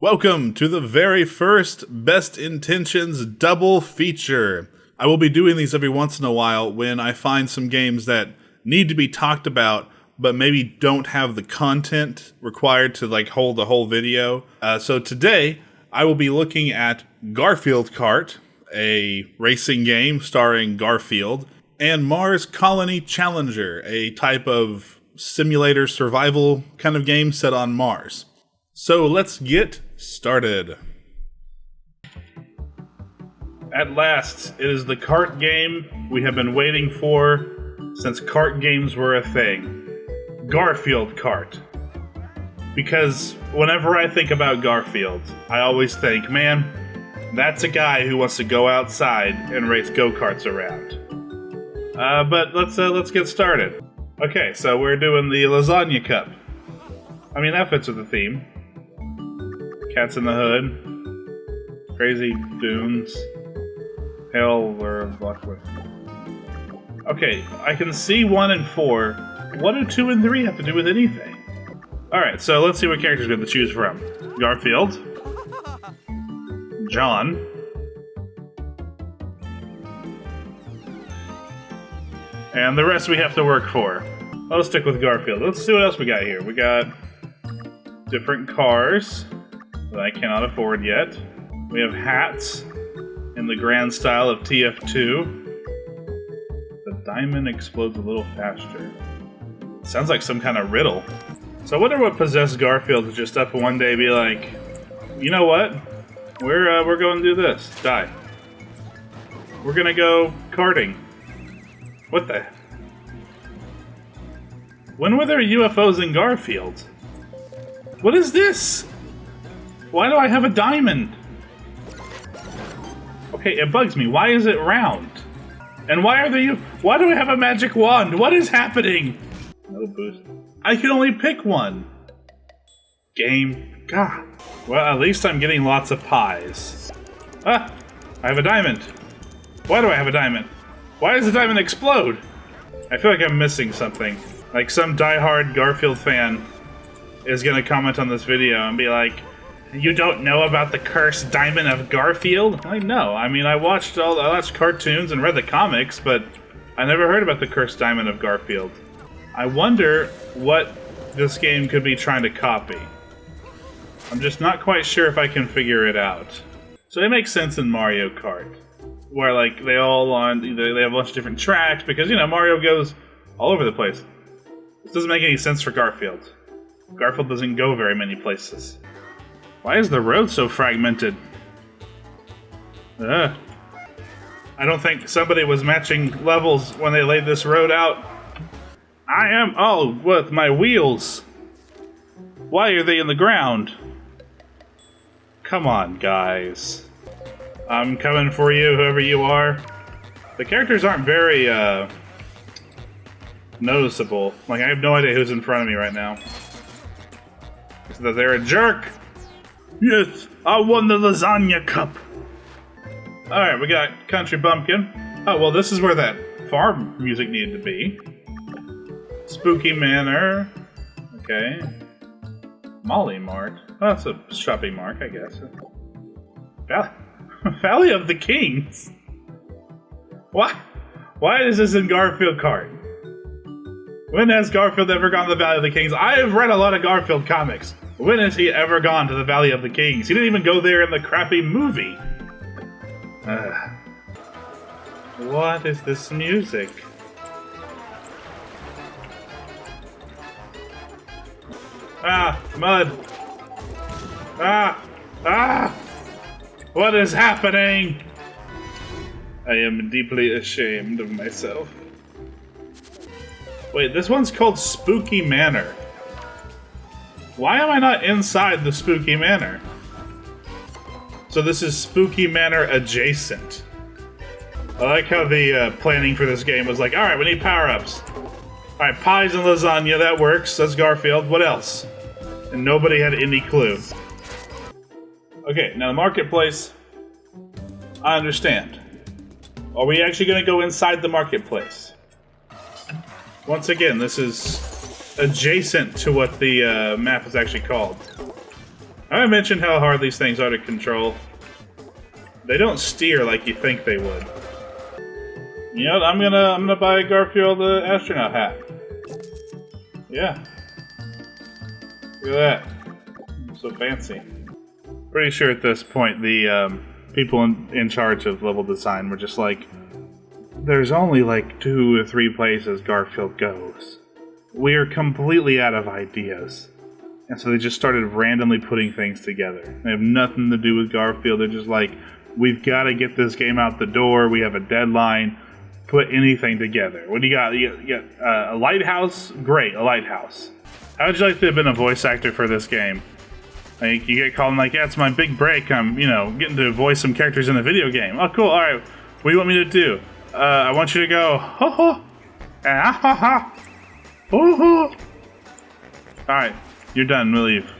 Welcome to the very first Best Intentions double feature. I will be doing these every once in a while when I find some games that need to be talked about, but maybe don't have the content required to hold the whole video. So today, I will be looking at Garfield Kart, a racing game starring Garfield, and Mars Colony Challenger, a type of simulator survival kind of game set on Mars. So let's get started. At last, it is the kart game we have been waiting for since kart games were a thing. Garfield Kart. Because whenever I think about Garfield, I always think, man, that's a guy who wants to go outside and race go-karts around. But let's get started. Okay, so we're doing the Lasagna Cup. I mean, that fits with the theme. Cats in the Hood, Crazy Dunes, Hell or Blockwood. Okay, I can see 1 and 4. What do 2 and 3 have to do with anything? Alright, so let's see what characters we have to choose from. Garfield, John, and the rest we have to work for. Let's stick with Garfield. Let's see what else we got here. We got different cars that I cannot afford yet. We have hats in the grand style of TF2. The diamond explodes a little faster. Sounds like some kind of riddle. So I wonder what possessed Garfield to just up one day be like, you know what? We're going to do this. Die. We're gonna go karting. What the? When were there UFOs in Garfield? What is this? Why do I have a diamond? Okay, it bugs me. Why is it round? And why do I have a magic wand? What is happening? No boost. I can only pick one. Game. God. Well, at least I'm getting lots of pies. Ah! I have a diamond. Why do I have a diamond? Why does the diamond explode? I feel like I'm missing something. Like some diehard Garfield fan is gonna comment on this video and be like, you don't know about the cursed diamond of Garfield? I know. I mean, I watched cartoons and read the comics, but I never heard about the cursed diamond of Garfield. I wonder what this game could be trying to copy. I'm just not quite sure if I can figure it out. So it makes sense in Mario Kart, where they have a bunch of different tracks because Mario goes all over the place. This doesn't make any sense for Garfield. Garfield doesn't go very many places. Why is the road so fragmented? I don't think somebody was matching levels when they laid this road out. With my wheels. Why are they in the ground? Come on, guys. I'm coming for you, whoever you are. The characters aren't very, noticeable. I have no idea who's in front of me right now. So that they're a jerk. Yes, I won the Lasagna Cup. Alright, we got Country Bumpkin. Oh, well, this is where that farm music needed to be. Spooky Manor. Okay. Molly Mart. Oh, that's a shopping mart, I guess. Valley of the Kings? Why is this in Garfield Kart? When has Garfield ever gone to the Valley of the Kings? I have read a lot of Garfield comics. When has he ever gone to the Valley of the Kings? He didn't even go there in the crappy movie. What is this music? Mud. What is happening? I am deeply ashamed of myself. Wait, this one's called Spooky Manor. Why am I not inside the Spooky Manor? So this is Spooky Manor adjacent. I like how the planning for this game was like, alright, we need power-ups. Alright, pies and lasagna, that works. That's Garfield. What else? And nobody had any clue. Okay, now the marketplace. I understand. Are we actually going to go inside the marketplace? Once again, this is adjacent to what the map is actually called. I mentioned how hard these things are to control. They don't steer like you think they would. You know what? I'm gonna buy a Garfield astronaut hat. Yeah. Look at that. So fancy. Pretty sure at this point the people in charge of level design were just like, there's only like 2 or 3 places Garfield goes. We are completely out of ideas. And so they just started randomly putting things together. They have nothing to do with Garfield. They're just like, we've got to get this game out the door. We have a deadline. Put anything together. What do you got? You got a lighthouse? Great, a lighthouse. How would you like to have been a voice actor for this game? Like, you get called and like, yeah, it's my big break. I'm, getting to voice some characters in a video game. Oh, cool. All right. What do you want me to do? I want you to go, ho ho, ah ha ha, ho ho. All right, you're done. We'll leave.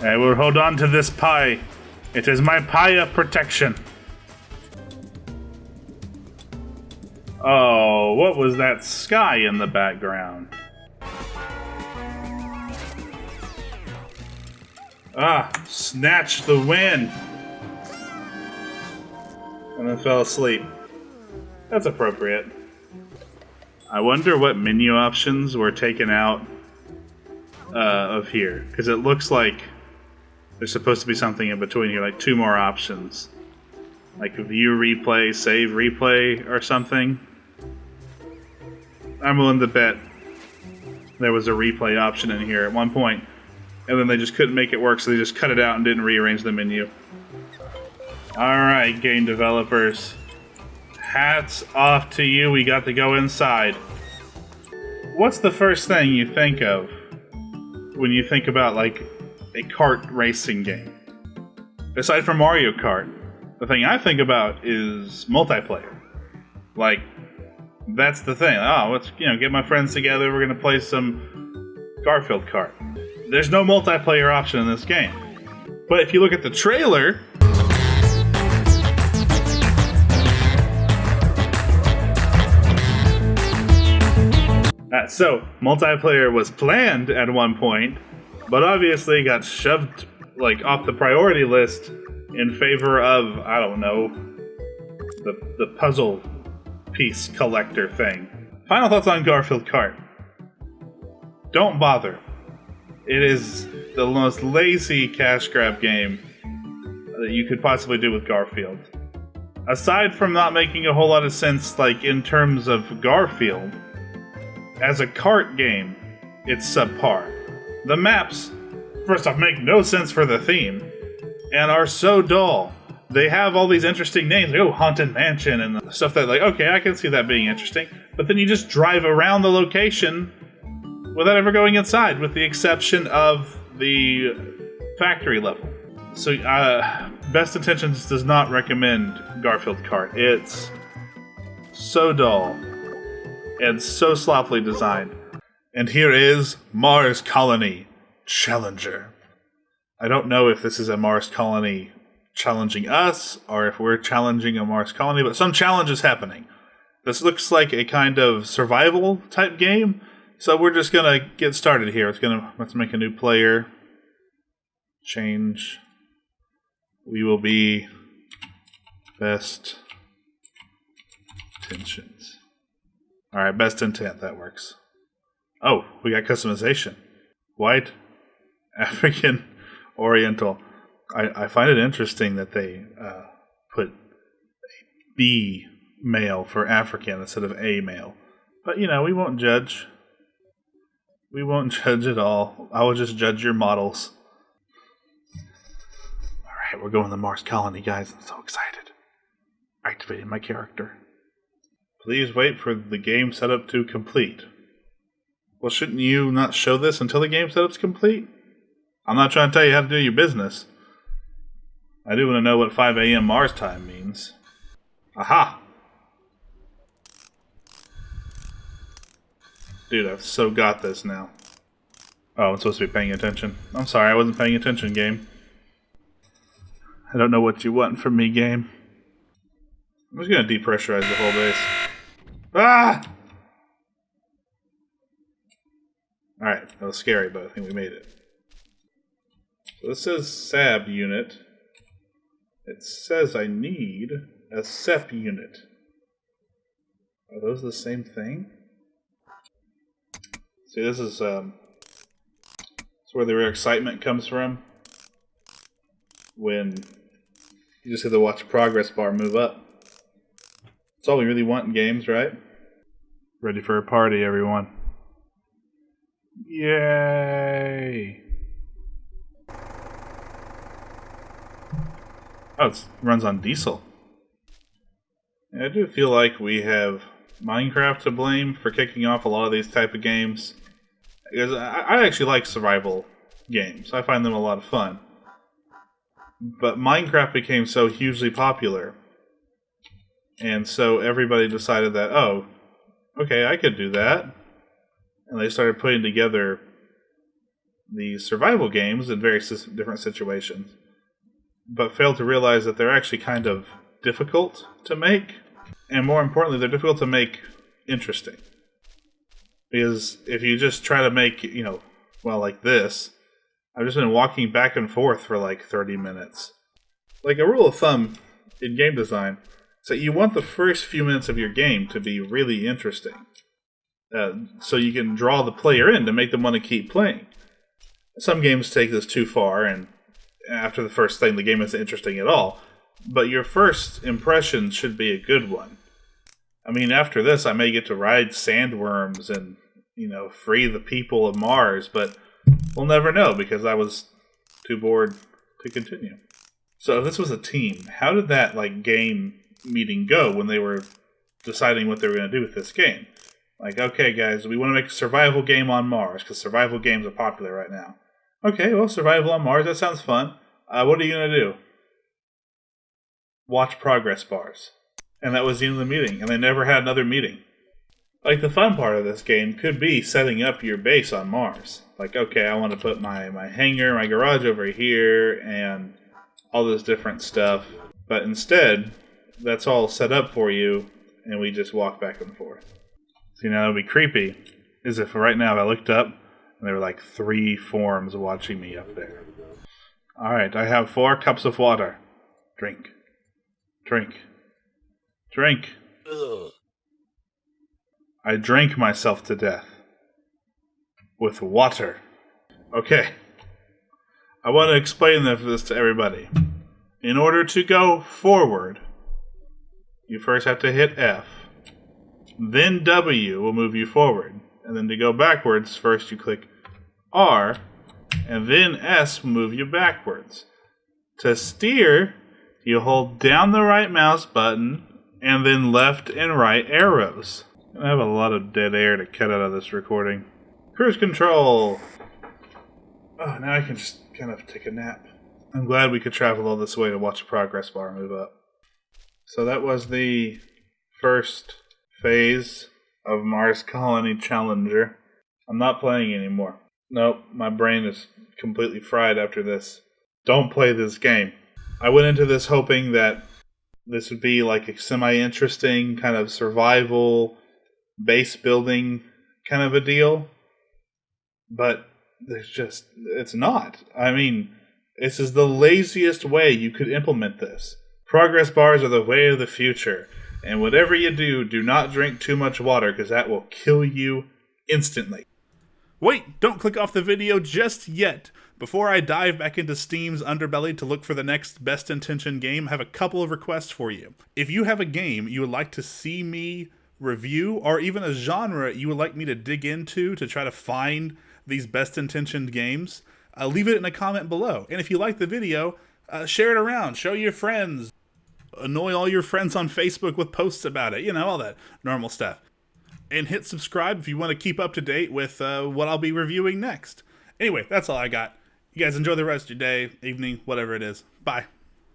I will hold on to this pie. It is my pie of protection. Oh, what was that sky in the background? Ah, snatched the win. And then fell asleep. That's appropriate. I wonder what menu options were taken out of here. Because it looks like there's supposed to be something in between here, like 2 more options. Like view replay, save replay, or something. I'm willing to bet there was a replay option in here at one point, and then they just couldn't make it work, so they just cut it out and didn't rearrange the menu. Alright, game developers. Hats off to you, we got to go inside. What's the first thing you think of when you think about, like, a kart racing game? Aside from Mario Kart, the thing I think about is multiplayer. Like, that's the thing. Oh, let's, get my friends together, we're gonna play some Garfield Kart. There's no multiplayer option in this game. But if you look at the trailer, so, multiplayer was planned at one point, but obviously got shoved, like, off the priority list in favor of, I don't know, the puzzle piece collector thing. Final thoughts on Garfield Kart. Don't bother. It is the most lazy cash grab game that you could possibly do with Garfield. Aside from not making a whole lot of sense, like, in terms of Garfield, as a kart game, it's subpar. The maps, first off, make no sense for the theme, and are so dull. They have all these interesting names, like, Haunted Mansion, and stuff that, like, okay, I can see that being interesting, but then you just drive around the location without ever going inside, with the exception of the factory level. So, Best Intentions does not recommend Garfield Kart. It's so dull and so sloppily designed. And here is Mars Colony Challenger. I don't know if this is a Mars Colony challenging us, or if we're challenging a Mars Colony, but some challenge is happening. This looks like a kind of survival type game, so we're just gonna get started here. Let's make a new player. Change. We will be Best Intentions. Alright, best intent, that works. Oh, we got customization. White, African, Oriental. I find it interesting that they put B male for African instead of A male. But, we won't judge. We won't judge at all. I will just judge your models. Alright, we're going to Mars Colony, guys. I'm so excited. Activating my character. Please wait for the game setup to complete. Well, shouldn't you not show this until the game setup's complete? I'm not trying to tell you how to do your business. I do want to know what 5 a.m. Mars time means. Aha! Dude, I've so got this now. Oh, I'm supposed to be paying attention. I'm sorry, I wasn't paying attention, game. I don't know what you want from me, game. I'm just gonna depressurize the whole base. Ah! Alright, that was scary, but I think we made it. So this says SAB unit. It says I need a SEP unit. Are those the same thing? See, this is where the real excitement comes from. When you just have to watch a progress bar move up. That's all we really want in games, right? Ready for a party, everyone. Yay! Oh, it runs on diesel. I do feel like we have Minecraft to blame for kicking off a lot of these type of games. Because I actually like survival games. I find them a lot of fun. But Minecraft became so hugely popular. And so everybody decided that, oh, okay, I could do that. And they started putting together these survival games in various different situations. But failed to realize that they're actually kind of difficult to make. And more importantly, they're difficult to make interesting. Because if you just try to make, like this, I've just been walking back and forth for like 30 minutes. Like a rule of thumb in game design is that you want the first few minutes of your game to be really interesting. So you can draw the player in to make them want to keep playing. Some games take this too far, and after the first thing, the game isn't interesting at all. But your first impression should be a good one. I mean, after this, I may get to ride sandworms and, free the people of Mars, but we'll never know because I was too bored to continue. So if this was a team, how did that, game meeting go when they were deciding what they were going to do with this game? Like, okay, guys, we want to make a survival game on Mars because survival games are popular right now. Okay, well, survival on Mars, that sounds fun. What are you going to do? Watch progress bars. And that was the end of the meeting, and they never had another meeting. Like, the fun part of this game could be setting up your base on Mars. Like, okay, I want to put my hangar, my garage over here, and all this different stuff. But instead, that's all set up for you, and we just walk back and forth. See, now it would be creepy, is if right now I looked up, and there were like 3 forms watching me up there. Alright, I have 4 cups of water. Drink. Drink. Drink. Ugh. I drank myself to death. With water. Okay. I want to explain this to everybody. In order to go forward, you first have to hit F. Then W will move you forward. And then to go backwards, first you click R. And then S will move you backwards. To steer, you hold down the right mouse button and then left and right arrows. I have a lot of dead air to cut out of this recording. Cruise control! Oh, now I can just kind of take a nap. I'm glad we could travel all this way to watch a progress bar move up. So that was the first phase of Mars Colony Challenger. I'm not playing anymore. Nope, my brain is completely fried after this. Don't play this game. I went into this hoping that this would be like a semi-interesting kind of survival base building kind of a deal. But it's not. I mean, this is the laziest way you could implement this. Progress bars are the way of the future. And whatever you do, do not drink too much water because that will kill you instantly. Wait, don't click off the video just yet. Before I dive back into Steam's underbelly to look for the next best intentioned game, I have a couple of requests for you. If you have a game you would like to see me review, or even a genre you would like me to dig into to try to find these best intentioned games, leave it in a comment below. And if you like the video, share it around, show your friends, annoy all your friends on Facebook with posts about it, all that normal stuff. And hit subscribe if you want to keep up to date with what I'll be reviewing next. Anyway, that's all I got. You guys enjoy the rest of your day, evening, whatever it is. Bye.